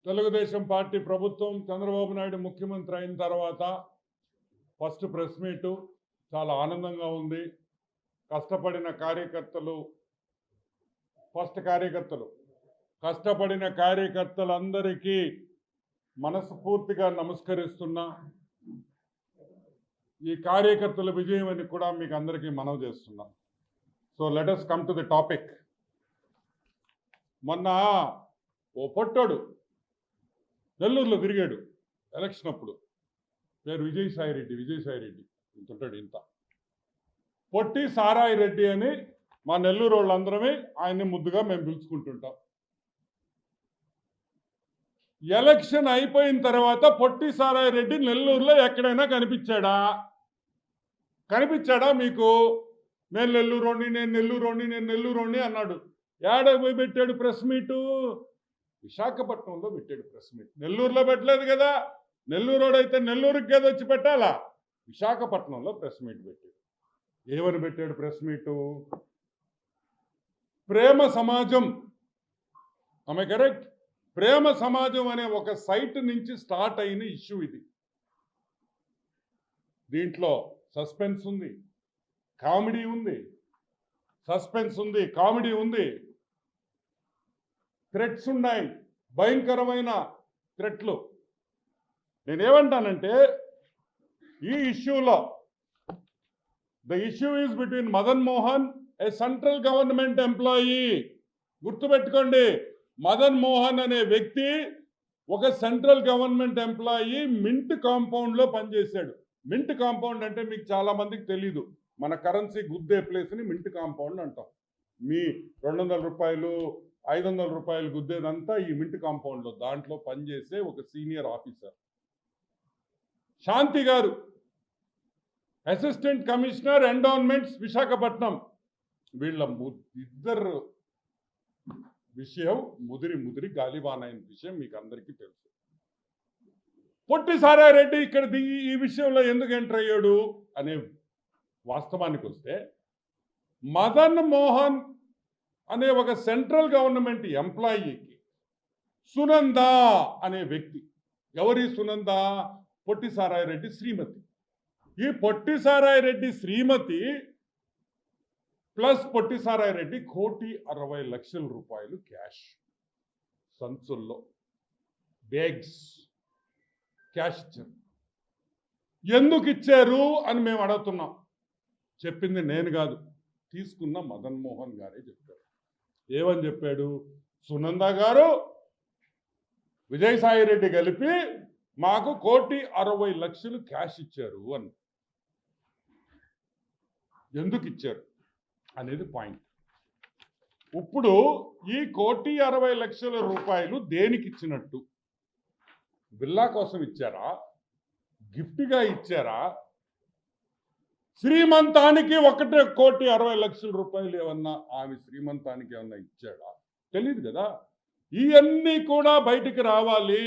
Telugu Desam party ప్రభుత్వం చంద్రబాబు నాయుడు ముఖ్యమంత్రి అయిన తర్వాత ఫస్ట్ ప్రెస్ మీటు చాలా ఆనందంగా ఉంది. కష్టపడిన కార్యకర్తలందరికీ మనస్ఫూర్తిగా నమస్కరిస్తున్నా. ఈ కార్యకర్తల విజయం అని కూడా మీకు అందరికీ మనవి చేస్తున్నా. So let us come to the topic. మొన్న ఓ పొట్టోడు నెల్లూరులో తిరిగాడు ఎలక్షన్ అప్పుడు. పేరు విజయసాయి రెడ్డి ఇంతుంటాడు. ఇంత పొట్టి సారాయి రెడ్డి అని మా నెల్లూరు వాళ్ళందరమే ఆయన్ని ముద్దుగా మేము పిలుచుకుంటుంటాం. ఎలక్షన్ అయిపోయిన తర్వాత పొట్టి సారాయి రెడ్డి నెల్లూరులో ఎక్కడైనా కనిపించాడా మీకు? నేను నెల్లూరోని అన్నాడు. ఏడకు పోయి పెట్టాడు ప్రెస్ మీటు? విశాఖపట్నంలో పెట్టాడు ప్రెస్ మీట్. నెల్లూరులో పెట్టలేదు కదా. నెల్లూరోడు అయితే నెల్లూరుకి కదా వచ్చి పెట్టాలా? విశాఖపట్నంలో ప్రెస్ మీట్ పెట్టాడు. ఏమని పెట్టాడు ప్రెస్ మీటు? ప్రేమ సమాజం, ఆమె కరెక్ట్? ప్రేమ సమాజం అనే ఒక సైట్ నుంచి స్టార్ట్ అయిన ఇష్యూ ఇది. దీంట్లో సస్పెన్స్ ఉంది, కామెడీ ఉంది, థ్రెట్స్ ఉన్నాయి, భయంకరమైన థ్రెట్లు. నేనేమంటానంటే ఈ ఇష్యూలో the issue is between Madan Mohan, A central government employee. గుర్తుపెట్టుకోండి, మదన్ మోహన్ అనే వ్యక్తి ఒక సెంట్రల్ గవర్నమెంట్ ఎంప్లాయీ. మింట్ కాంపౌండ్లో పనిచేశాడు. మింట్ కాంపౌండ్ అంటే మీకు చాలా మందికి తెలీదు. మన కరెన్సీ గుద్దే ప్లేస్ని మింట్ కాంపౌండ్ అంటాం. మీ 200 రూపాయలు 500 రూపాయలు గుద్దేదంతా ఈ మింట్ కాంపౌండ్లో. దాంట్లో పనిచేసే ఒక సీనియర్ ఆఫీసర్ శాంతి గారు, అసిస్టెంట్ కమిషనర్ ఎండోన్మెంట్స్ విశాఖపట్నం. వీళ్ళ ఇద్దరు విషయం ముదిరి గాలివానైన విషయం మీకు అందరికీ తెలుసు. పొట్టి సారాయి రెడ్డి ఇక్కడ ఈ విషయంలో ఎందుకు ఎంటర్ అయ్యాడు అనే వాస్తవానికి వస్తే, మదన్ మోహన్ అనే ఒక సెంట్రల్ గవర్నమెంట్ ఎంప్లాయీకి సునంద అనే వ్యక్తి, ఎవరి సునంద? పొట్టి సారాయి రెడ్డి శ్రీమతి. ఈ పొట్టి సారాయి రెడ్డి శ్రీమతి ప్లస్ పొట్టి సారాయి రెడ్డి 1,60,00,000 రూపాయలు క్యాష్ సంచుల్లో, బ్యాగ్స్ క్యాష్ ఇచ్చారు. ఎందుకు ఇచ్చారు అని మేము అడుగుతున్నాం. చెప్పింది నేను కాదు, తీసుకున్న మదన్ మోహన్ గారే చెప్పారు. ఏమని చెప్పాడు? సునంద గారు విజయసాయి రెడ్డి కలిపి మాకు 1,60,00,000 క్యాష్ ఇచ్చారు అని. ఎందుకు ఇచ్చారు అనేది పాయింట్. ఇప్పుడు ఈ 1,60,00,000 రూపాయలు దేనికి ఇచ్చినట్టు? బిల్లా కోసం ఇచ్చారా? గిఫ్ట్గా ఇచ్చారా? శ్రీమంతానికి 1,60,00,000 రూపాయలు ఏమన్నా ఆమె శ్రీమంతానికి ఏమన్నా ఇచ్చాడా? తెలియదు కదా. ఇవన్నీ కూడా బయటికి రావాలి.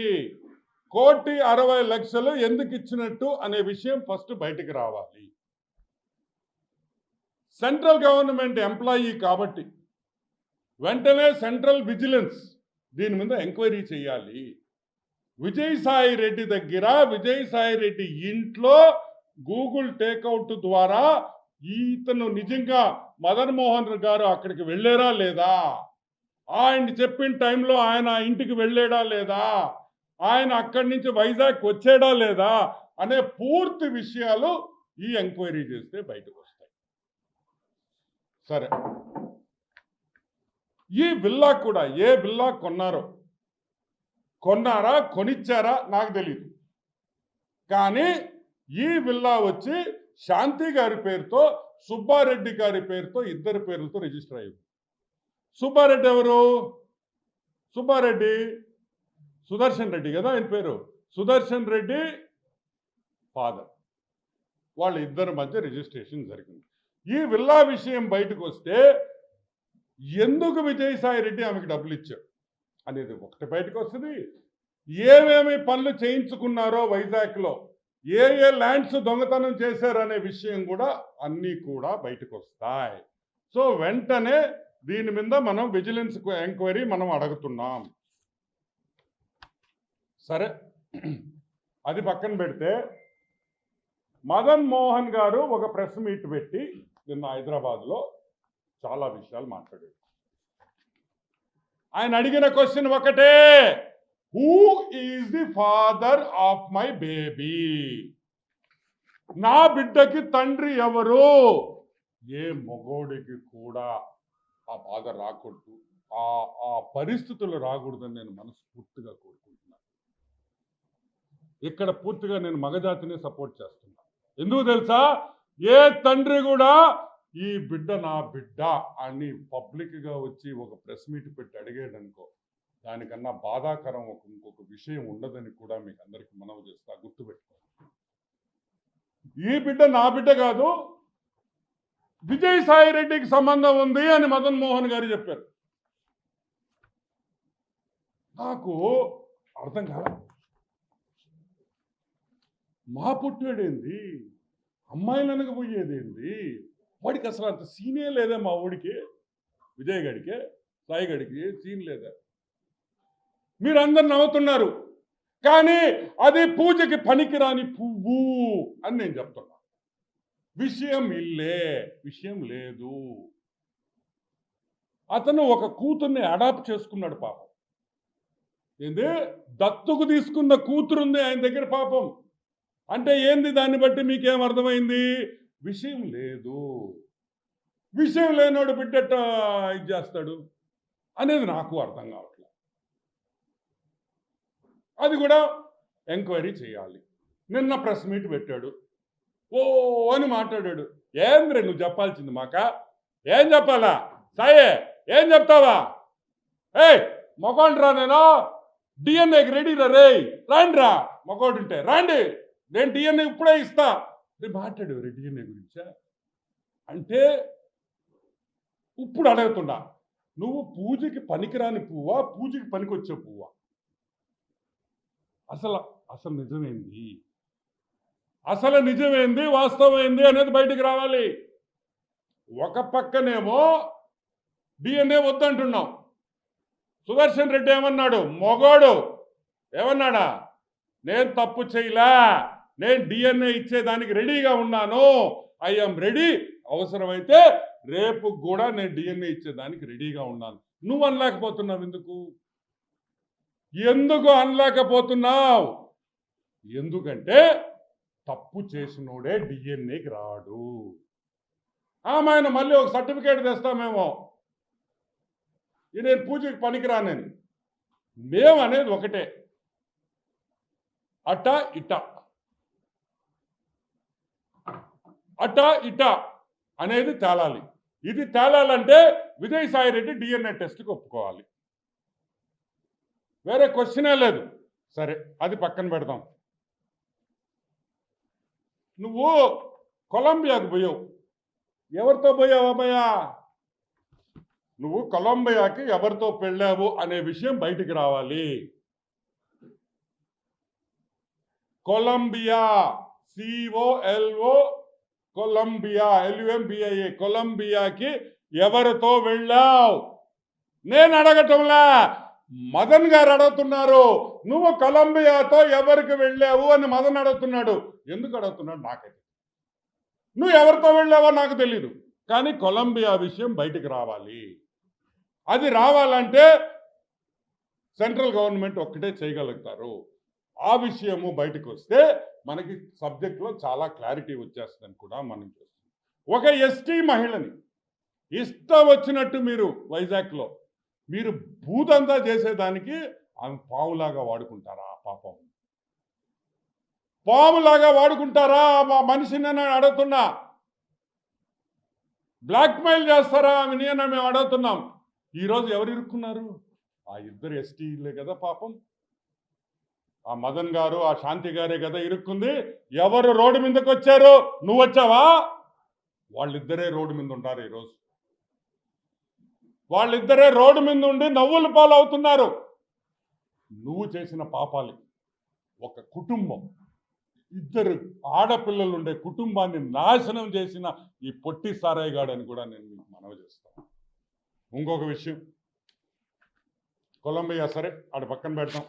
1,60,00,000 ఎందుకు ఇచ్చినట్టు అనే విషయం ఫస్ట్ బయటికి రావాలి. సెంట్రల్ గవర్నమెంట్ ఎంప్లాయీ కాబట్టి వెంటనే సెంట్రల్ విజిలెన్స్ దీని మీద ఎంక్వైరీ చేయాలి. విజయసాయి రెడ్డి దగ్గర, విజయసాయి రెడ్డి ఇంట్లో గూగుల్ టేక్అవుట్ ద్వారా ఇతను నిజంగా మదన్ మోహన్ గారు అక్కడికి వెళ్ళారా లేదా, ఆయన చెప్పిన టైంలో ఆయన ఇంటికి వెళ్ళాడా లేదా, ఆయన అక్కడి నుంచి వైజాగ్ వచ్చాడా లేదా అనే పూర్తి విషయాలు ఈ ఎంక్వైరీ చేస్తే బయటకు వస్తాయి. సరే, ఈ బిల్లా కూడా ఏ బిల్లా కొన్నారా కొనిచ్చారా నాకు తెలియదు. కానీ ఈ బిల్లా వచ్చి శాంతి గారి పేరుతో, సుబ్బారెడ్డి గారి పేరుతో, ఇద్దరి పేర్లతో రిజిస్టర్ అయ్యింది. సుబ్బారెడ్డి ఎవరు? సుబ్బారెడ్డి సుదర్శన్ రెడ్డి కదా ఆయన పేరు. సుదర్శన్ రెడ్డి ఫాదర్. వాళ్ళ ఇద్దరి మధ్య రిజిస్ట్రేషన్ జరిగింది. ఈ విల్లా విషయం బయటకు వస్తే ఎందుకు విజయసాయి రెడ్డి ఆమెకు డబ్బులు ఇచ్చాడు అనేది ఒకటి బయటకు వస్తుంది. ఏమేమి పనులు చేయించుకున్నారో వైజాగ్లో, ఏ ల్యాండ్స్ దొంగతనం చేశారనే విషయం కూడా అన్నీ కూడా బయటకు వస్తాయి. సో వెంటనే దీని మీద మనం విజిలెన్స్ ఎంక్వైరీ మనం అడుగుతున్నాం. సరే, అది పక్కన పెడితే మదన్ మోహన్ గారు ఒక ప్రెస్ మీట్ పెట్టి నిన్న హైదరాబాద్లో చాలా విషయాలు మాట్లాడారు. ఆయన అడిగిన క్వశ్చన్ ఒకటే, who is the father of my baby? నా బిడ్డకి తండ్రి ఎవరు? ఏ మగోడికి కూడా ఆ బాధ రాకూడదు, ఆ పరిస్థితులు రాకూడదని నేను మనస్ఫూర్తిగా కోరుకుంటున్నాను. ఇక్కడ పూర్తిగా నేను మగజాతిని సపోర్ట్ చేస్తున్నా. ఎందుకు తెలుసా? ఏ తండ్రి కూడా ఈ బిడ్డ నా బిడ్డ అని పబ్లిక్గా వచ్చి ఒక ప్రెస్ మీట్ పెట్టి అడిగేదనుకో, దానికన్నా బాధాకరం ఇంకొక విషయం ఉండదని కూడా మీకు అందరికీ మనవి చేస్తా. గుర్తుపెట్టుకో, ఈ బిడ్డ నా బిడ్డ కాదు, విజయసాయి రెడ్డికి సంబంధం ఉంది అని మదన్ మోహన్ గారు చెప్పారు. నాకు అర్థం కాదు, మా పుట్టాడేంది, అమ్మాయిలు అనకపోయేదేంది, వాడికి అసలు అంత సీనే లేదా? మా ఊడికి, విజయ్ గడికి, సాయి గడికి సీన్ లేదా? మీరందరు నవ్వుతున్నారు, కానీ అది పూజకి పనికిరాని పువ్వు అని నేను చెప్తున్నా. విషయం ఇల్లే, విషయం లేదు. అతను ఒక కూతుర్ని అడాప్ట్ చేసుకున్నాడు పాపం. ఏంది, దత్తుకు తీసుకున్న కూతురుంది ఆయన దగ్గర పాపం. అంటే ఏంది, దాన్ని బట్టి మీకేం అర్థమైంది? విషయం లేదు. విషయం లేనోడు బిడ్డట ఇది చేస్తాడు అనేది నాకు అర్థం కావట్లేదు. అది కూడా ఎంక్వైరీ చేయాలి. నిన్న ప్రెస్ మీట్ పెట్టాడు, ఓ అని మాట్లాడాడు. ఏంద్రే నువ్వు చెప్పాల్సింది మాక? ఏం చెప్పాలా? సాయే ఏం చెప్తావా? ఏయ్ మొగోండ్రా, నేను డిఎన్ఏకి రెడీ రా, రే రాండి రా, మొగోడుంటే రాండి, నేను డిఎన్ఏ ఇప్పుడే ఇస్తా. రేపు మాట్లాడు డిఎన్ఏ గురించా అంటే ఇప్పుడు అడుగుతుండా, నువ్వు పూజకి పనికిరాని పువ్వా, పూజకి పనికొచ్చే పువ్వా? అసలు నిజమేంది, అసలు నిజమేంది, వాస్తవమైంది అనేది బయటికి రావాలి. ఒక పక్కనేమో డిఎన్ఏ వద్దంటున్నాం. సుదర్శన్ రెడ్డి ఏమన్నాడు? మొగోడు ఏమన్నాడా? నేను తప్పు చేయలా, నేను డిఎన్ఏ ఇచ్చేదానికి రెడీగా ఉన్నాను, ఐఎమ్ రెడీ, అవసరమైతే రేపు కూడా నేను డిఎన్ఏ ఇచ్చేదానికి రెడీగా ఉన్నాను. నువ్వు అనలేకపోతున్నావు ఎందుకు? ఎందుకు అనలేకపోతున్నావు? ఎందుకంటే తప్పు చేసినోడే డిఎన్ఏకి రాడు. ఆయన మళ్ళీ ఒక సర్టిఫికేట్ తెస్తామేమో, నేను పూజకి పనికిరానని. మేము అనేది ఒకటే, అట ఇట అట ఇట అనేది తేలాలి. ఇది తేలాలంటే విజయసాయి రెడ్డి డిఎన్ఏ టెస్ట్కి ఒప్పుకోవాలి, వేరే క్వశ్చనే లేదు. సరే, అది పక్కన పెడదాం. నువ్వు కొలంబియాకు పోయావు, ఎవరితో పోయావు అబ్బాయా? నువ్వు కొలంబియాకి ఎవరితో వెళ్ళావు అనే విషయం బయటికి రావాలి. కొలంబియా, COLO, కొలంబియా, LUMBIA, కొలంబియాకి ఎవరితో వెళ్ళావు? నేను అడగటంలా, మదన్ గారు అడుగుతున్నారు. నువ్వు కొలంబియాతో ఎవరికి వెళ్ళావు అని మదన్ అడుగుతున్నాడు. ఎందుకు అడుగుతున్నాడు నాకైతే, నువ్వు ఎవరితో వెళ్ళావో నాకు తెలీదు, కానీ కొలంబియా విషయం బయటికి రావాలి. అది రావాలంటే సెంట్రల్ గవర్నమెంట్ ఒక్కటే చేయగలుగుతారు. ఆ విషయము బయటకు వస్తే మనకి సబ్జెక్ట్లో చాలా క్లారిటీ వచ్చేస్తుందని కూడా మనం చూస్తాం. ఒక ఎస్టీ మహిళని ఇష్టం వచ్చినట్టు మీరు వైజాగ్లో మీరు భూతంతా చేసేదానికి ఆమె పావులాగా వాడుకుంటారా? పాపం, పాములాగా వాడుకుంటారా మా మనిషిని అని అడుగుతున్నా. బ్లాక్మెయిల్ చేస్తారా ఆమెని అని మేము అడుగుతున్నాం. ఈరోజు ఎవరు ఇరుక్కున్నారు? ఆ ఇద్దరు ఎస్టీలే కదా పాపం. ఆ మదన్ గారు, ఆ శాంతి గారే కదా ఇరుక్కుంది. ఎవరు రోడ్డు మీదకి వచ్చారు? నువ్వు వచ్చావా? వాళ్ళిద్దరే రోడ్డు మీద ఉంటారు ఈరోజు. వాళ్ళిద్దరే రోడ్డు మీద ఉండి నవ్వుల పాలు అవుతున్నారు. నువ్వు చేసిన పాపాలు, ఒక కుటుంబం, ఇద్దరు ఆడపిల్లలు ఉండే కుటుంబాన్ని నాశనం చేసిన ఈ పొట్టి సారాయి గాడని కూడా నేను మీకు మనవి చేస్తాను. ఇంకొక విషయం, కొలంబియా సరే ఆడ పక్కన పెడతాం.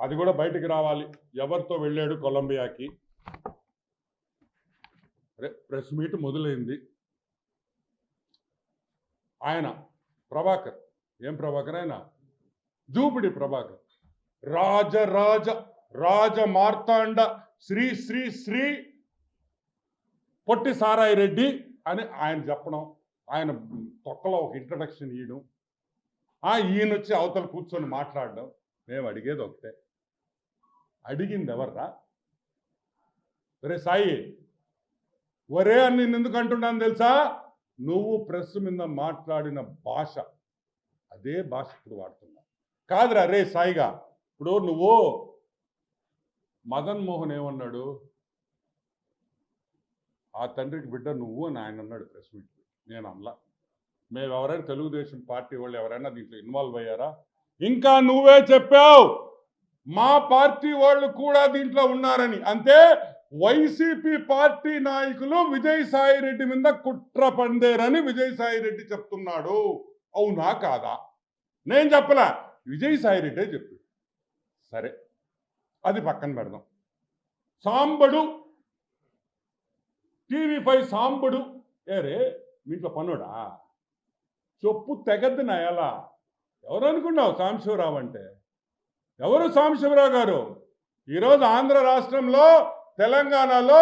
అది కూడా బయటికి రావాలి. ఎవరితో వెళ్ళాడు కొలంబియాకి? ప్రెస్ మీట్ మొదలైంది. ఆయన ప్రభాకర్, ఏం ప్రభాకర్ ఆయన? జూపిడి ప్రభాకర్. రాజ మార్తాండ శ్రీ శ్రీ శ్రీ పొట్టి సారాయి రెడ్డి అని ఆయన చెప్పడం, ఆయన తొక్కలో ఒక ఇంట్రడక్షన్ ఇవ్వడం, ఈయన వచ్చి అవతల కూర్చొని మాట్లాడడం. మేము అడిగేది ఒకటే, అడిగింది ఎవర్రా? ఒరే సాయి, ఒరే అని నేను ఎందుకు అంటున్నాను తెలుసా? నువ్వు ప్రెస్ మీద మాట్లాడిన భాష అదే భాష ఇప్పుడు వాడుతున్నా కాదురా రే సాయిగా. ఇప్పుడు నువ్వు మదన్ మోహన్ ఏమన్నాడు? ఆ తండ్రికి బిడ్డ నువ్వు అని ఆయన అన్నాడు ప్రెస్ మీట్. నేను అనలా. మేము ఎవరైనా తెలుగుదేశం పార్టీ వాళ్ళు ఎవరైనా దీంట్లో ఇన్వాల్వ్ అయ్యారా? ఇంకా నువ్వే చెప్పావు మా పార్టీ వాళ్ళు కూడా దీంట్లో ఉన్నారని. అంటే వైసీపీ పార్టీ నాయకులు విజయసాయి రెడ్డి మీద కుట్ర పందేరని విజయసాయి రెడ్డి చెప్తున్నాడు. అవునా కాదా? నేను చెప్పలా, విజయసాయి రెడ్డే చెప్పు. సరే, అది పక్కన పెడదాం. సాంబడు, టీవీ5 సాంబడు ఏరే మీట్లో పనుడా? చెప్పు తెగద్దు నా ఎలా. ఎవరు అనుకున్నావు సాంబశివరావు అంటే? ఎవరు సాంబశివరావు గారు? ఈరోజు ఆంధ్ర రాష్ట్రంలో, తెలంగాణలో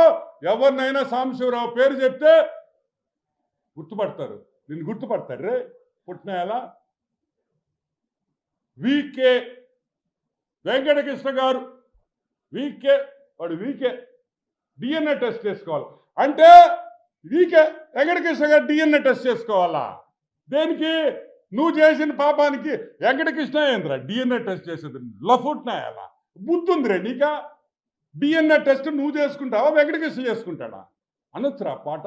ఎవరినైనా సాంబశివరావు పేరు చెప్తే గుర్తుపడతారు. నిన్ను గుర్తుపడతారు రే పుట్టిన ఎలా. వీకే వెంకటకృష్ణ గారు, వాడు వీకే డిఎన్ఏ టెస్ట్ చేసుకోవాలి అంటే వీకే వెంకటకృష్ణ గారు డిఎన్ఏ టెస్ట్ చేసుకోవాలా? దేనికి? నువ్వు చేసిన పాపానికి వెంకటకృష్ణ ఏంద్రా డిఎన్ఏ టెస్ట్ చేసేది? లఫుట్నాయాలా? బుద్ధి ఉందిరే నీకా? డిఎన్ఏ టెస్ట్ నువ్వు చేసుకుంటావా, వెంకటకృష్ణ చేసుకుంటాడా? అనొచ్చురా పాట.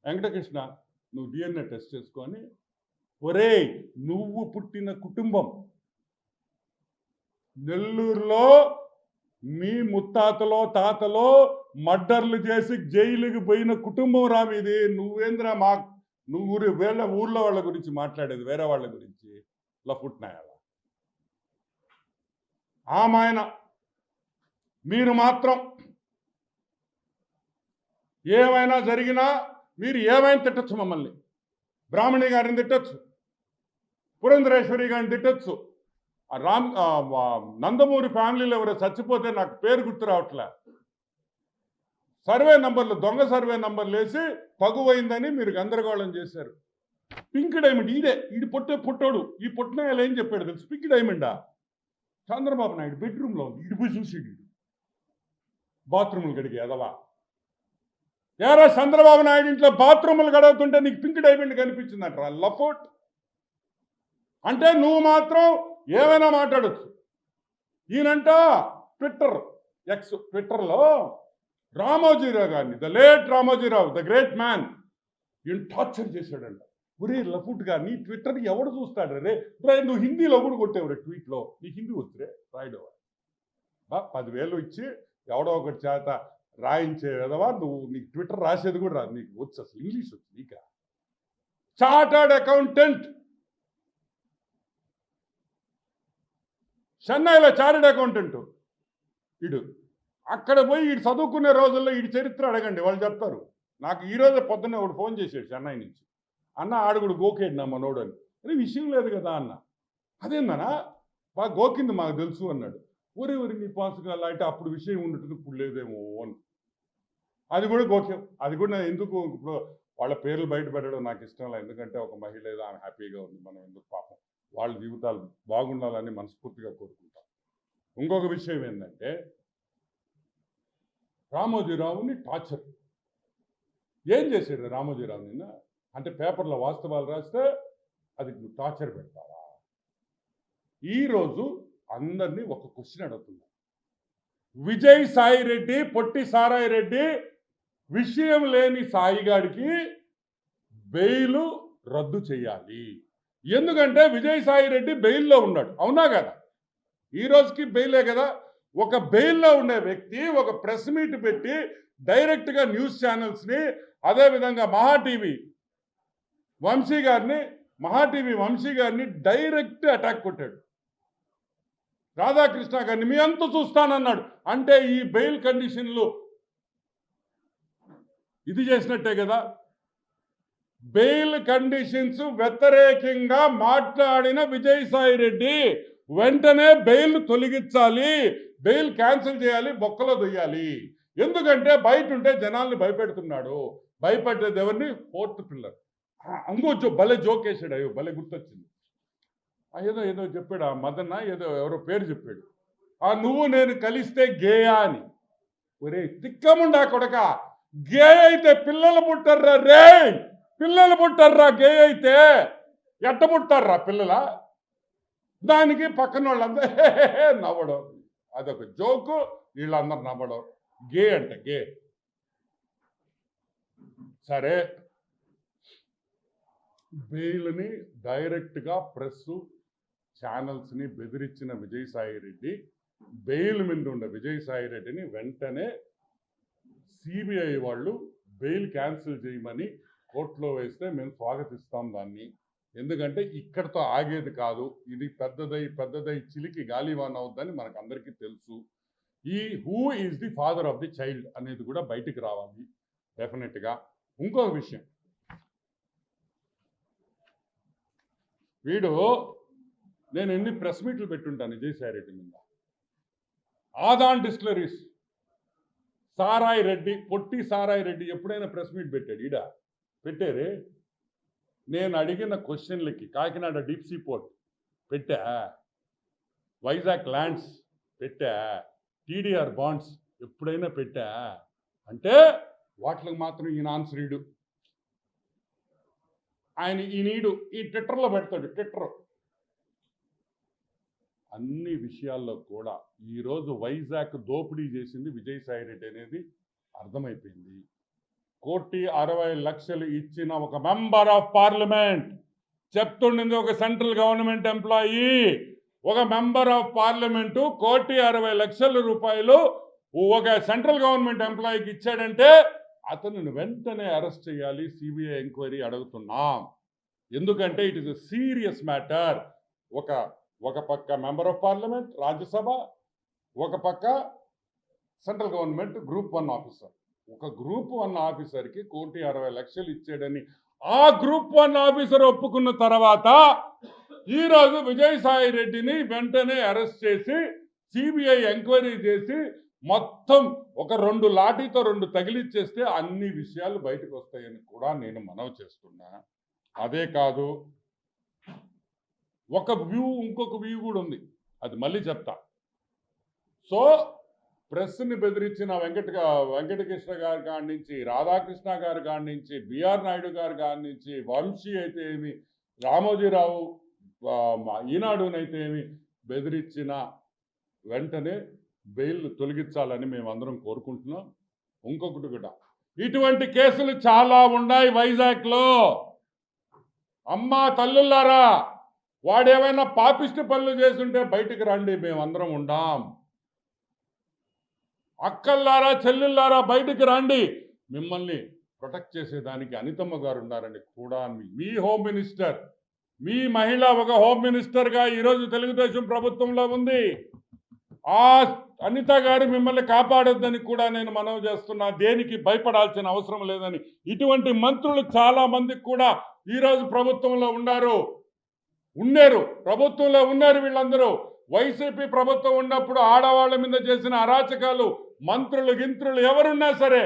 వెంకటకృష్ణ నువ్వు డిఎన్ఏ టెస్ట్ చేసుకొని, ఒరే నువ్వు పుట్టిన కుటుంబం నెల్లూరులో మీ ముత్తాతలో తాతలో మర్డర్లు చేసి జైలుకి పోయిన కుటుంబం రా మీది. నువ్వేంద్రా నువ్వు ఊర్లో వాళ్ళ గురించి మాట్లాడేది, వేరే వాళ్ళ గురించి లఫుట్నాయాల. ఆమాయన మీరు మాత్రం ఏమైనా జరిగినా మీరు ఏమైనా తిట్టచ్చు మమ్మల్ని. బ్రాహ్మణి గారిని తిట్టచ్చు, పురంధరేశ్వరి గారిని తిట్టచ్చు, నందమూరి ఫ్యామిలీలో ఎవరో చచ్చిపోతే నాకు పేరు గుర్తు రావట్లే, సర్వే నంబర్లు దొంగ సర్వే నంబర్లు వేసి తగువైందని మీరు గందరగోళం చేశారు. పింక్ డైమండ్ ఈడు పుట్టోడు. ఈ పుట్టిన ఏం చెప్పాడు తెలుసు? పింక్ డైమండా? చంద్రబాబు నాయుడు బెడ్రూమ్లో ఉంది. ఇటు పోయి చూసి బాత్రూములు గడిగి ఎదవా. ఏరా చంద్రబాబు నాయుడు ఇంట్లో బాత్రూములు గడుగుతుంటే నీకు పింక్ డైమండ్ కనిపించిందంటారా? లఫోట్ అంటే నువ్వు మాత్రం ఏమైనా మాట్లాడచ్చు. ఈయనంట ట్విట్టర్లో రామోజీరావు గారిని, the late Ramoji Rao, the great man, ఈయన టార్చర్ చేశాడంట. ఒరే లఫుట్ గారిని ట్విట్టర్ ఎవడు చూస్తాడు రే? నువ్వు హిందీలో కూడా కొట్టేవరే ట్వీట్లో. నీకు హిందీ వచ్చురే రాయడం. 10,000 ఇచ్చి ఎవడో ఒకటి చేత రాయించే విధవా నువ్వు. నీకు ట్విట్టర్ రాసేది కూడా రాదు, నీకు వచ్చు అసలు ఇంగ్లీష్ వచ్చు నీక? చార్టర్డ్ అకౌంటెంట్, చెన్నైలో చార్టర్డ్ అకౌంటెంట్ వీడు. అక్కడ పోయి వీడు చదువుకునే రోజుల్లో వీడి చరిత్ర అడగండి, వాళ్ళు చెప్తారు. నాకు ఈరోజే పొద్దున్నే ఒకడు ఫోన్ చేసాడు చెన్నై నుంచి. అన్న ఆడుగుడు గోకేడు నా మనోడు అని. అరే విషయం లేదు కదా అన్న. అదేందనా బాగా గోకింది మాకు తెలుసు అన్నాడు. ఊరి నీ పాసుగా అంటే అప్పుడు విషయం ఉండటం ఇప్పుడు లేదేమో అని. అది కూడా గోక్యం. అది కూడా నేను ఎందుకు ఇప్పుడు వాళ్ళ పేర్లు బయట పెట్టడం నాకు ఇష్టం లేదు. ఎందుకంటే ఒక మహిళ ఏదో ఆమె హ్యాపీగా ఉంది, మనం ఎందుకు పాపం వాళ్ళ జీవితాలు బాగుండాలని మనస్ఫూర్తిగా కోరుకుంటాం. ఇంకొక విషయం ఏంటంటే రామోజీరావుని టార్చర్ ఏం చేశాడు రామోజీరావు నిన్న అంటే పేపర్లో వాస్తవాలు రాస్తే అది టార్చర్ పెడతావా? ఈరోజు అందరినీ ఒక క్వశ్చన్ అడుగుతున్నా. విజయసాయి రెడ్డి, పొట్టి సారాయి రెడ్డి విషయం లేని సాయిగాడికి బెయిల్ రద్దు చేయాలి. ఎందుకంటే విజయసాయి రెడ్డి బెయిల్లో ఉన్నాడు, అవునా కదా? ఈ రోజుకి బెయిలే కదా. ఒక బెయిల్లో ఉండే వ్యక్తి ఒక ప్రెస్ మీట్ పెట్టి డైరెక్ట్గా న్యూస్ ఛానల్స్ని, అదేవిధంగా మహాటీవీ వంశీ గారిని డైరెక్ట్ అటాక్ కొట్టాడు. రాధాకృష్ణ గారిని మీ అంత చూస్తానన్నాడు. అంటే ఈ బెయిల్ కండిషన్లు ఇది చేసినట్టే కదా. బెయిల్ కండిషన్స్ వ్యతిరేకంగా మాట్లాడిన విజయసాయి రెడ్డి వెంటనే బెయిల్ తొలగించాలి, బెయిల్ క్యాన్సిల్ చేయాలి, బొక్కలో దొయ్యాలి. ఎందుకంటే బయట ఉంటే జనాల్ని భయపెడుతున్నాడు. భయపెట్టేది ఎవరిని? Fourth pillar. ఇంకో భలే జోక్ వేసాడు. అయ్యో భలే గుర్తొచ్చింది. ఏదో ఏదో చెప్పాడు, ఆ మదన్న ఏదో ఎవరో పేరు చెప్పాడు. నువ్వు నేను కలిస్తే గేయా అని. ఒరే తిక్కముండా కొడక, గే అయితే పిల్లలు పుట్టర్రా రే, పిల్లలు పుట్టర్రా. గే అయితే ఎట్ట పుట్టారా పిల్లల? దానికి పక్కన వాళ్ళందరూ నవ్వడం, అదొక జోకు, వీళ్ళందరూ నవ్వడం. గే అంటే గే. సరే, బెయిల్ని డైరెక్ట్గా ప్రెస్ ఛానల్స్ని బెదిరించిన విజయసాయి రెడ్డి, బెయిల్ మీద ఉన్న విజయసాయి రెడ్డిని వెంటనే సిబిఐ వాళ్ళు బెయిల్ క్యాన్సిల్ చేయమని కోర్టులో వేస్తే మేము స్వాగతిస్తాం దాన్ని. ఎందుకంటే ఇక్కడతో ఆగేది కాదు, ఇది పెద్దదై చిలికి గాలివాన్ అవుద్దని మనకు అందరికీ తెలుసు. ఈ who is the father of the child అనేది కూడా బయటికి రావాలి డెఫినెట్గా. ఇంకొక విషయం, వీడు నేను ఎన్ని ప్రెస్ మీట్లు పెట్టుంటాను విజయసాయి రెడ్డి మీద. ఆదాన్ డిస్టిలరీస్ సారాయి రెడ్డి, పొట్టి సారాయి రెడ్డి ఎప్పుడైనా ప్రెస్ మీట్ పెట్టాడు? ఈడ పెట్టారే. నేను అడిగిన క్వశ్చన్లకి కాకినాడ డీప్ సీ పోర్ట్ పెట్టా, వైజాగ్ ల్యాండ్స్ పెట్టా, టీడీఆర్ బాండ్స్ ఎప్పుడైనా పెట్టా అంటే వాటికి మాత్రం ఈయన ఆన్సర్ ఈడు. ఆయన ఈయనీడు ఈ ట్విట్టర్లో పెడతాడు. ట్విట్టర్ అన్ని విషయాల్లో కూడా ఈరోజు వైజాగ్ దోపిడీ చేసింది విజయసాయి రెడ్డి అనేది అర్థమైపోయింది. 1,60,00,000 ఇచ్చిన ఒక మెంబర్ ఆఫ్ పార్లమెంట్, చెప్తుండింది ఒక సెంట్రల్ గవర్నమెంట్ ఎంప్లాయీ, ఒక మెంబర్ ఆఫ్ పార్లమెంటు 1,60,00,000 రూపాయలు ఒక సెంట్రల్ గవర్నమెంట్ ఎంప్లాయీకి ఇచ్చాడంటే అతను వెంటనే అరెస్ట్ చేయాలి, సిబిఐ ఎంక్వైరీ అడుగుతున్నాం. ఎందుకంటే it is a serious matter. ఒక పక్క మెంబర్ ఆఫ్ పార్లమెంట్ రాజ్యసభ, ఒక పక్క సెంట్రల్ గవర్నమెంట్ గ్రూప్ 1 ఆఫీసర్. ఒక గ్రూప్ 1 ఆఫీసర్కి 1,60,00,000 ఇచ్చాడని ఆ గ్రూప్ 1 ఆఫీసర్ ఒప్పుకున్న తర్వాత ఈరోజు విజయసాయి రెడ్డిని వెంటనే అరెస్ట్ చేసి సిబిఐ ఎంక్వైరీ చేసి మొత్తం ఒక 2 లాఠీతో 2 తగిలిచ్చేస్తే అన్ని విషయాలు బయటకు వస్తాయని కూడా నేను మనవి చేస్తున్నా. అదే కాదు, ఇంకొక వ్యూ కూడా ఉంది, అది మళ్ళీ చెప్తా. సో ప్రెస్ని బెదిరించిన వెంకటకృష్ణ గారి కాడి నుంచి, రాధాకృష్ణ గారి కాడి నుంచి, బిఆర్ నాయుడు గారి కాడి నుంచి, వంశీ అయితే ఏమి, రామోజీరావు ఈనాడునైతే ఏమి బెదిరించిన వెంటనే బెయిల్ తొలగించాలని మేమందరం కోరుకుంటున్నాం. ఇంకొకటి కూడా, ఇటువంటి కేసులు చాలా ఉన్నాయి వైజాగ్లో. అమ్మా తల్లులారా, వాడేమైనా పాపిష్టి పనులు చేస్తుంటే బయటికి రండి, మేమందరం ఉండాం. అక్కల్లారా చెల్లెల్లారా బయటికి రండి, మిమ్మల్ని ప్రొటెక్ట్ చేసేదానికి అనితమ్మ గారు ఉన్నారని కూడా మీ హోమ్ మినిస్టర్, మీ మహిళ ఒక హోమ్ మినిస్టర్గా ఈరోజు తెలుగుదేశం ప్రభుత్వంలో ఉంది. ఆ అనిత గారు మిమ్మల్ని కాపాడొద్దని కూడా నేను మనవి చేస్తున్నా. దేనికి భయపడాల్సిన అవసరం లేదని. ఇటువంటి మంత్రులు చాలా మందికి కూడా ఈరోజు ప్రభుత్వంలో ఉన్నారు, ప్రభుత్వంలో ఉన్నారు. వీళ్ళందరూ వైసీపీ ప్రభుత్వం ఉన్నప్పుడు ఆడవాళ్ళ మీద చేసిన అరాచకాలు మంత్రులు గింత్రులు ఎవరున్నా సరే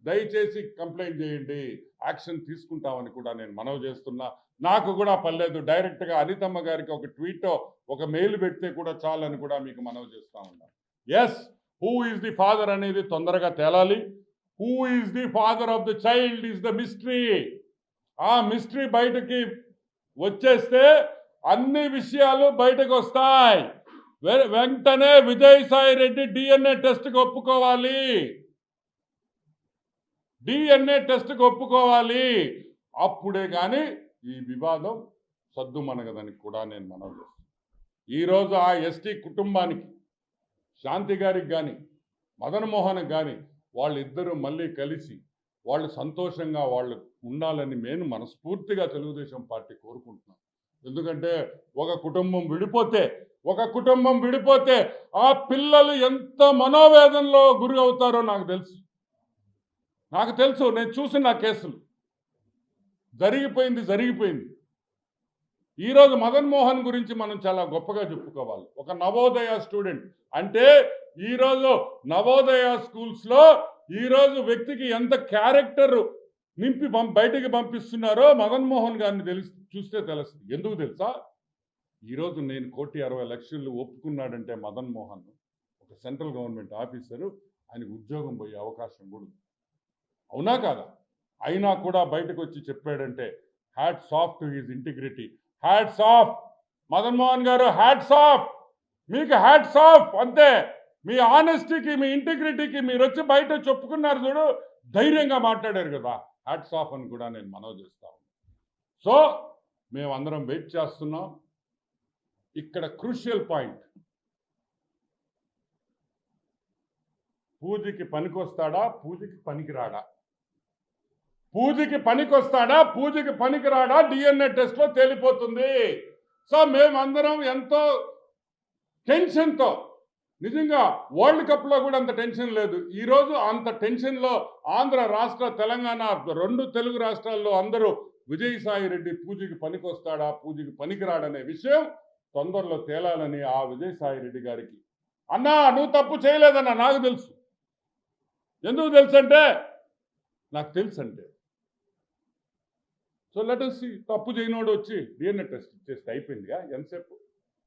దయచేసి కంప్లైంట్ చేయండి, యాక్షన్ తీసుకుంటామని కూడా నేను మనవి చేస్తున్నా. నాకు కూడా పర్లేదు, డైరెక్ట్గా అనితమ్మ గారికి ఒక ట్వీట్ ఒక మెయిల్ పెడితే కూడా చాలని కూడా మీకు మనవి చేస్తూ ఉన్నాను. Yes, who is the father అనేది తొందరగా తేలాలి. Who is the father of the child is the mystery. ఆ మిస్టరీ బయటకి వచ్చేస్తే అన్ని విషయాలు బయటకు వస్తాయి. వెంటనే విజయసాయి రెడ్డి డిఎన్ఏ టెస్ట్కి ఒప్పుకోవాలి, అప్పుడే కానీ ఈ వివాదం సద్దుమణగదని కూడా నేను మనవి చేస్తాను. ఈరోజు ఆ ఎస్టీ కుటుంబానికి, శాంతి గారికి కానీ మదన్ మోహన్కి కానీ వాళ్ళిద్దరూ మళ్ళీ కలిసి వాళ్ళు సంతోషంగా వాళ్ళు ఉండాలని నేను మనస్ఫూర్తిగా తెలుగుదేశం పార్టీ కోరుకుంటున్నాను. ఎందుకంటే ఒక కుటుంబం విడిపోతే ఒక కుటుంబం విడిపోతే ఆ పిల్లలు ఎంత మనోవేదనలో గురి అవుతారో నాకు తెలుసు. నేను చూసిన కేసులు. జరిగిపోయింది. ఈరోజు మదన్ మోహన్ గురించి మనం చాలా గొప్పగా చెప్పుకోవాలి. ఒక నవోదయ స్టూడెంట్ అంటే ఈరోజు నవోదయ స్కూల్స్లో ఈరోజు వ్యక్తికి ఎంత క్యారెక్టర్ నింపి బయటికి పంపిస్తున్నారో మదన్ మోహన్ గారిని చూస్తే తెలుస్తుంది. ఎందుకు తెలుసా? ఈరోజు నేను 1,60,00,000 ఒప్పుకున్నాడంటే మదన్ మోహన్ ఒక సెంట్రల్ గవర్నమెంట్ ఆఫీసరు, ఆయనకు ఉద్యోగం పోయే అవకాశం కూడా అవునా కాదా? అయినా కూడా బయటకు వచ్చి చెప్పాడంటే hats off to his integrity. Hats off Madan Mohan గారు, హ్యాట్స్ ఆఫ్ మీకు, హ్యాట్స్ ఆఫ్. అంతే. మీ ఆనెస్టీకి, మీ ఇంటిగ్రిటీకి మీరు వచ్చి బయట చెప్పుకున్నారు చూడు, ధైర్యంగా మాట్లాడారు కదా, హ్యాట్స్ ఆఫ్ అని కూడా నేను మనవి చేస్తాను. సో మేమందరం వెయిట్ చేస్తున్నాం. ఇక్కడ క్రూషియల్ పాయింట్, పూజకి పనికొస్తాడా, పూజకి పనికిరాడా? పూజకి పనికొస్తాడా, పూజకి పనికిరాడా డిఎన్ఏ టెస్ట్లో తేలిపోతుంది. సో మేమందరం ఎంతో టెన్షన్తో, నిజంగా వరల్డ్ కప్లో కూడా అంత టెన్షన్ లేదు. ఈరోజు అంత టెన్షన్లో ఆంధ్ర రాష్ట్ర, తెలంగాణ 2 తెలుగు రాష్ట్రాల్లో అందరూ విజయసాయి రెడ్డి పూజకి పనికొస్తాడా, పూజకి పనికిరాడనే విషయం తొందరలో తేలాలని ఆ విజయసాయి రెడ్డి గారికి, అన్నా నువ్వు తప్పు చేయలేదన్నా నాకు తెలుసు. ఎందుకు తెలుసంటే నాకు తెలుసంటే. So let us see. తప్పు చేయనోడు వచ్చి డిఎన్ఏ టెస్ట్ ఇచ్చేస్తే అయిపోయిందిగా. ఎంతసేపు?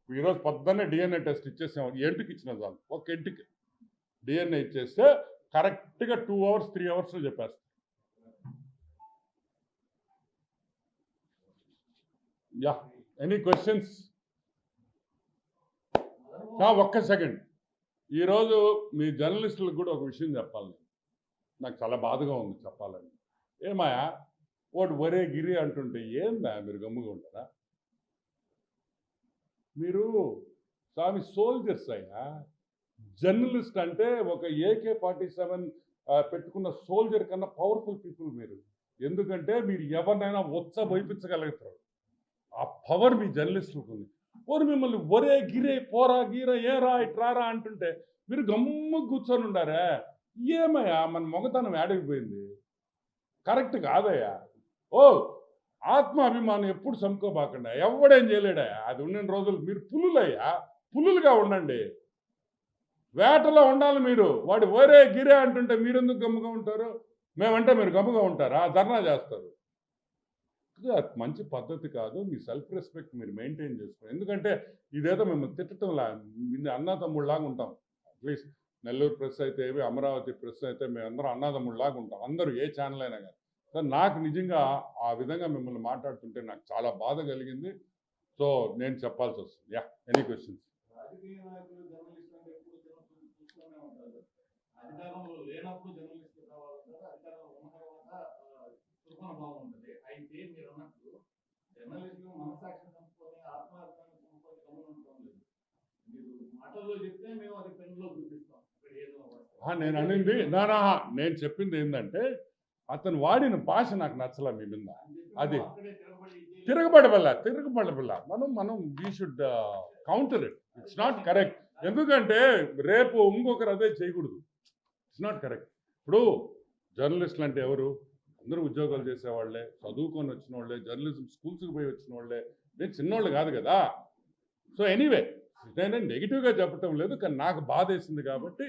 ఈరోజు పొద్దున్నే డిఎన్ఏ టెస్ట్ ఇచ్చేసాం. ఎంటికి ఇచ్చిన చాలు, ఒక ఇంటికి డిఎన్ఏ ఇచ్చేస్తే కరెక్ట్గా 2 hours 3 hours చెప్పేస్తాం. యా, ఎనీ క్వశ్చన్స్? ఒక్క సెకండ్. ఈరోజు మీ జర్నలిస్టులకు కూడా ఒక విషయం చెప్పాలి. నాకు చాలా బాధగా ఉంది చెప్పాలని. ఏమాయా వాడు ఒరే గిరి అంటుంటే ఏందా మీరు గమ్ముగా ఉంటారా? మీరు స్వామి సోల్జర్స్ అయ్యా. జర్నలిస్ట్ అంటే ఒక AK-47 పెట్టుకున్న సోల్జర్ కన్నా పవర్ఫుల్ పీపుల్ మీరు. ఎందుకంటే మీరు ఎవరినైనా వైపించగలుగుతారు. ఆ పవర్ మీ జర్నలిస్టులకు ఉంది. మిమ్మల్ని ఒరే గిరే, పోరా గీరా, ఏరా ఇట్రారా అంటుంటే మీరు గమ్ము కూర్చొని ఉండారే. ఏమయ్యా మన మొగతనం ఏడైపోయింది? కరెక్ట్ కాదయ్యా. ఆత్మాభిమానం ఎప్పుడు సముకోబాకండి. ఎవడేం చేయలేడయా. అది ఉన్న రోజులు మీరు పులులయ్యా, పులులుగా ఉండండి. వేటలో ఉండాలి మీరు. వాడు ఒరే గిరే అంటుంటే మీరెందుకు గమ్ముగా ఉంటారు? మేమంటే మీరు గమ్ముగా ఉంటారా? ధర్నా చేస్తారు. మంచి పద్ధతి కాదు. మీ సెల్ఫ్ రెస్పెక్ట్ మీరు మెయింటైన్ చేసుకోండి. ఎందుకంటే ఇదేదో మేము తిట్టడంలా, అన్నదమ్ముళ్ళలాగా ఉంటాం. అట్లీస్ట్ నెల్లూరు ప్రెస్ అయితే, అమరావతి ప్రెస్ అయితే మేమందరం అన్నదమ్ముళ్ళలాగా ఉంటాం. అందరూ ఏ ఛానల్ అయినా కానీ. సో నాకు నిజంగా ఆ విధంగా మిమ్మల్ని మాట్లాడుతుంటే నాకు చాలా బాధ కలిగింది. సో నేను చెప్పాల్సి వస్తుంది. Yeah, any questions? నేను అనింది నేను చెప్పింది ఏంటంటే అతను వాడిన భాష నాకు నచ్చలే మీ మీద. అది తిరగబడబల్ల మనం we should counter it. It's not correct. ఎందుకంటే రేపు ఇంకొకరు అదే చేయకూడదు. It's not correct. ఇప్పుడు జర్నలిస్టులు అంటే ఎవరు? అందరూ ఉద్యోగాలు చేసేవాళ్లే, చదువుకొని వచ్చిన వాళ్ళే, జర్నలిజం స్కూల్స్కి పోయి వచ్చిన వాళ్ళే. నేను చిన్నోళ్ళు కాదు కదా. సో ఎనీవే, నేను నెగిటివ్గా చెప్పటం లేదు, కానీ నాకు బాధ వేసింది కాబట్టి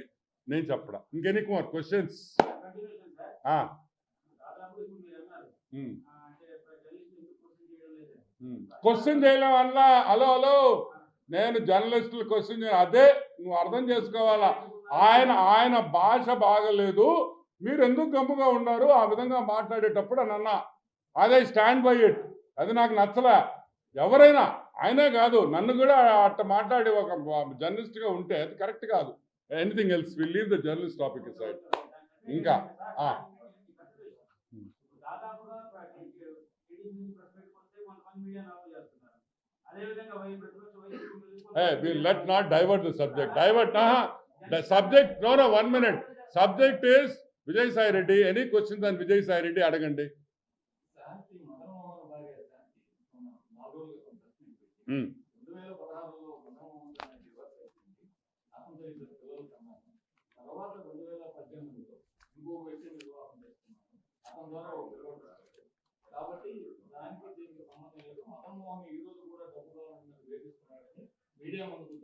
నేను చెప్పడం. ఇంకెనీ కుమార్ క్వశ్చన్స్? క్వశ్చన్ చేయడం వల్ల హలో నేను జర్నలిస్టులు క్వశ్చన్ చేయను. అదే నువ్వు అర్థం చేసుకోవాలా. ఆయన భాష బాగలేదు, మీరు ఎందుకు గమ్ముగా ఉన్నారు ఆ విధంగా మాట్లాడేటప్పుడు అని అన్నా. అదే స్టాండ్ బై ఇట్. అది నాకు నచ్చలే. ఎవరైనా, ఆయనే కాదు నన్ను కూడా అట్లా మాట్లాడి ఒక జర్నలిస్ట్గా ఉంటే అది కరెక్ట్ కాదు. Anything else will leave the journalist topic side. ఇంకా we'll let not divert the subject. The subject, no, 1 minute. Subject is Vijay Sai Reddy. Any questions on Vijay Sai Reddy? Adagandi.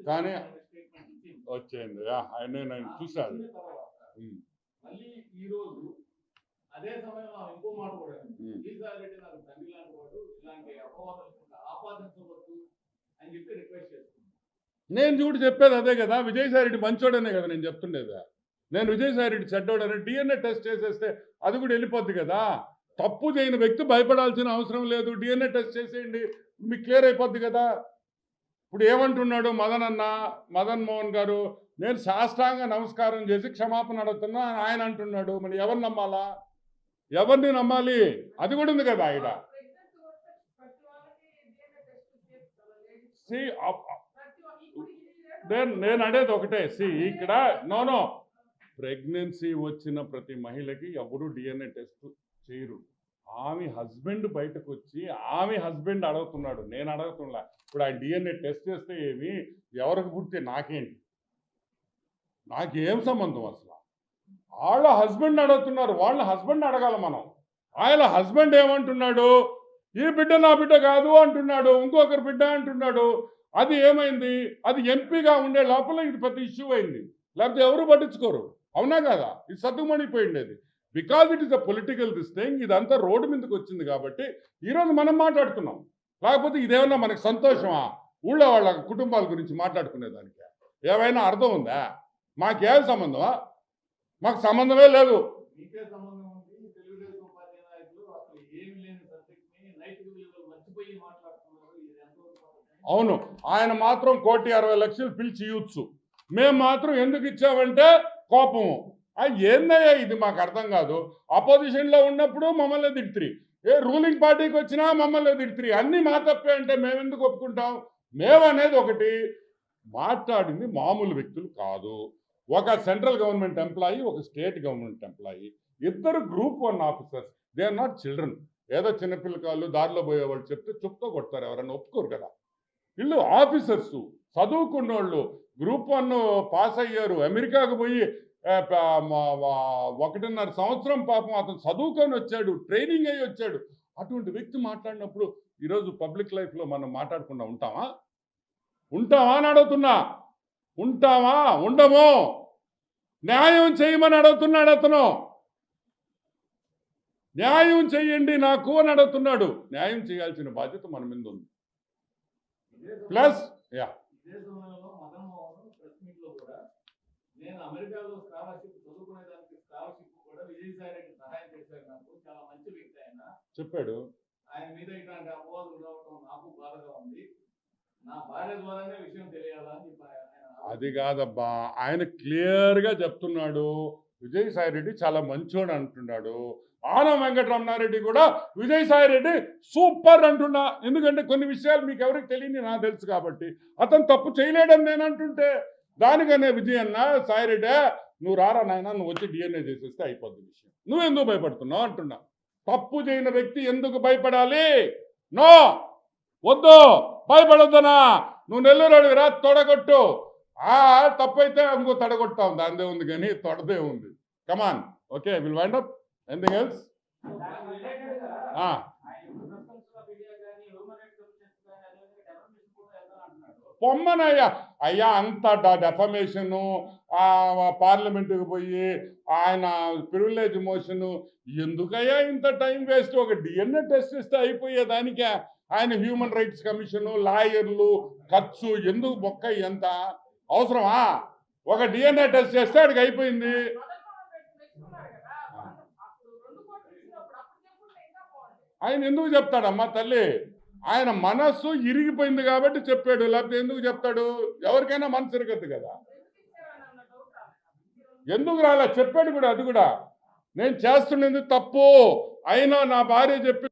కానీ వచ్చింది నేను చూశాను. మళ్ళీ ఈ రోజు అదే సమయంలో ఇంకో మాట కూడా విజయసాయి రెడ్డి నాకు తండ్రి లాంటి వాడు, ఇలాంటి అపవాదాలు ఆపాదించవద్దు అని చెప్పి రిక్వెస్ట్ చేస్తున్నాను. నేను చూడు చెప్పేది అదే కదా, విజయసాయి రెడ్డి మంచోడనే కదా నేను చెప్తుండేదా. నేను విజయసాయి రెడ్డి చెడ్డోడని డిఎన్ఏ టెస్ట్ చేసేస్తే అది కూడా వెళ్ళిపోద్ది కదా. తప్పు చేయని వ్యక్తి భయపడాల్సిన అవసరం లేదు, డిఎన్ఏ టెస్ట్ చేసేయండి, మీకు క్లియర్ అయిపోద్ది కదా. ఇప్పుడు ఏమంటున్నాడు మదన్ మోహన్ గారు, నేను సాష్టాంగ నమస్కారం చేసి క్షమాపణ అడుగుతున్నా ఆయన అంటున్నాడు. మరి ఎవరిని నమ్మాలా, ఎవరిని నమ్మాలి? అది కూడా ఉంది కదా ఆయన. నేను అనేది ఒకటే, ఇక్కడ నో ప్రెగ్నెన్సీ వచ్చిన ప్రతి మహిళకి ఎవరు డిఎన్ఏ టెస్ట్ చేయరు. ఆమె హస్బెండ్ బయటకు వచ్చి ఆమె హస్బెండ్ అడుగుతున్నాడు, నేను అడుగుతున్నా. ఇప్పుడు ఆయన డిఎన్ఏ టెస్ట్ చేస్తే ఏమి, ఎవరికి పుడితే నాకేంటి, నాకేం సంబంధం అసలు? వాళ్ళ హస్బెండ్ అడుగుతున్నారు, వాళ్ళ హస్బెండ్ అడగాల మనం. ఆయన హస్బెండ్ ఏమంటున్నాడు, ఈ బిడ్డ నా బిడ్డ కాదు అంటున్నాడు, ఇంకొకరి బిడ్డ అంటున్నాడు. అది ఏమైంది? అది ఎంపీగా ఉండే లోపల ఇది పెద్ద ఇష్యూ అయింది, లేకపోతే ఎవరు పట్టించుకోరు. అవునా కదా? ఇది సర్దుమణిపోయిండేది. Because it is a political this thing. ఇదంతా రోడ్డు మీదకి వచ్చింది కాబట్టి ఈరోజు మనం మాట్లాడుతున్నాం. లేకపోతే ఇదేమన్నా మనకి సంతోషమా? ఊళ్ళో వాళ్ళ కుటుంబాల గురించి మాట్లాడుకునేదానికి ఏమైనా అర్థం ఉందా? మాకేం సంబంధమా? మాకు సంబంధమే లేదు. అవును, ఆయన మాత్రం 1,60,00,000 పిలిచి ఇవ్వచ్చు, మేము మాత్రం ఎందుకు ఇచ్చామంటే కోపము. ఏందయ్యా ఇది? మాకు అర్థం కాదు. అపోజిషన్లో ఉన్నప్పుడు మమ్మల్ని తిడుతురి, రూలింగ్ పార్టీకి వచ్చినా మమ్మల్ని తిడుతురి. అన్నీ మా తప్పే అంటే మేము ఎందుకు ఒప్పుకుంటాం? మేమనేది ఒకటి, మాట్లాడింది మామూలు వ్యక్తులు కాదు. ఒక సెంట్రల్ గవర్నమెంట్ ఎంప్లాయీ, ఒక స్టేట్ గవర్నమెంట్ ఎంప్లాయీ, ఇద్దరు group 1 officers. They are not children. ఏదో చిన్నపిల్లకాళ్ళు దారిలో పోయేవాళ్ళు చెప్తే చుట్టూ కొడతారు, ఎవరన్నా ఒప్పుకోరు కదా. వీళ్ళు ఆఫీసర్సు, చదువుకున్నోళ్ళు, గ్రూప్ 1 పాస్ అయ్యారు, అమెరికాకు పోయి 1.5 సంవత్సరం పాపం అతను చదువుకొని వచ్చాడు, ట్రైనింగ్ అయ్యి వచ్చాడు. అటువంటి వ్యక్తి మాట్లాడినప్పుడు ఈరోజు పబ్లిక్ లైఫ్లో మనం మాట్లాడకుండా ఉంటామా అని అడుగుతున్నా. ఉంటామా? ఉండము. న్యాయం చేయమని అడుగుతున్నాడు అతను. న్యాయం చేయండి నాకు అని అడుగుతున్నాడు. న్యాయం చేయాల్సిన బాధ్యత మన మీద ఉంది. ప్లస్ నేను అమెరికాలో స్కాలర్షిప్ చదువుకునేదానికి స్కాలర్షిప్ కూడా విజయసాయి రెడ్డి సహాయం చేశారు. నాకు చాలా మంచి వ్యక్తి ఆయన చెప్పాడు. ఆయన మీద ఇట్లాంటి అపవాదులు రావడం నాకు బాధగా ఉంది. నా భార్య ద్వారానే విషయం తెలియాలని చెప్పి అది కాదబ్బా, ఆయన క్లియర్గా చెప్తున్నాడు. విజయసాయి రెడ్డి చాలా మంచోడు అంటున్నాడు. ఆనం వెంకటరమణారెడ్డి కూడా విజయసాయి రెడ్డి సూపర్ అంటున్నా. ఎందుకంటే కొన్ని విషయాలు మీకు ఎవరికి తెలియని నాకు తెలుసు కాబట్టి. అతను తప్పు చేయలేడని నేను అంటుంటే దానికనే విజయన్న, సాయిరెడ్డి నువ్వు రారా నాయన, నువ్వు వచ్చి డిఎన్ఏ చేసేస్తే అయిపోద్ది విషయం, నువ్వెందుకు భయపడుతున్నావు అంటున్నా. తప్పు చేయని వ్యక్తి ఎందుకు భయపడాలి? నో, వద్దు, భయపడొద్దనా. నువ్వు నెల్లూరు రా, తొడగొట్టు. తప్పు అయితే ఇంకో తడగొట్టాం, దానిదే ఉంది కానీ తొడదే ఉంది. Come on, okay, will wind up. Anything else? పొమ్మనయ్యా అయ్యా, అంత డెఫమేషను, పార్లమెంటుకి పోయి ఆయన ప్రివిలేజ్ మోషను ఎందుకయ్యా ఇంత టైం వేస్ట్? ఒక డిఎన్ఏ టెస్ట్ ఇస్తే అయిపోయేదానికే ఆయన హ్యూమన్ రైట్స్ కమిషను, లాయర్లు, ఖర్చు ఎందుకు బొక్క? ఎంత అవసరమా? ఒక డిఎన్ఏ టెస్ట్ చేస్తే అడిగి అయిపోయింది. ఆయన ఎందుకు చెప్తాడమ్మా తల్లి? ఆయన మనస్సు ఇరిగిపోయింది కాబట్టి చెప్పాడు, లేకపోతే ఎందుకు చెప్తాడు? ఎవరికైనా మనసు ఇరగద్దు కదా. ఎందుకు రాలే చెప్పాడు కూడా. అది కూడా నేను చేస్తున్నది తప్పు అయినా నా భార్య చెప్పి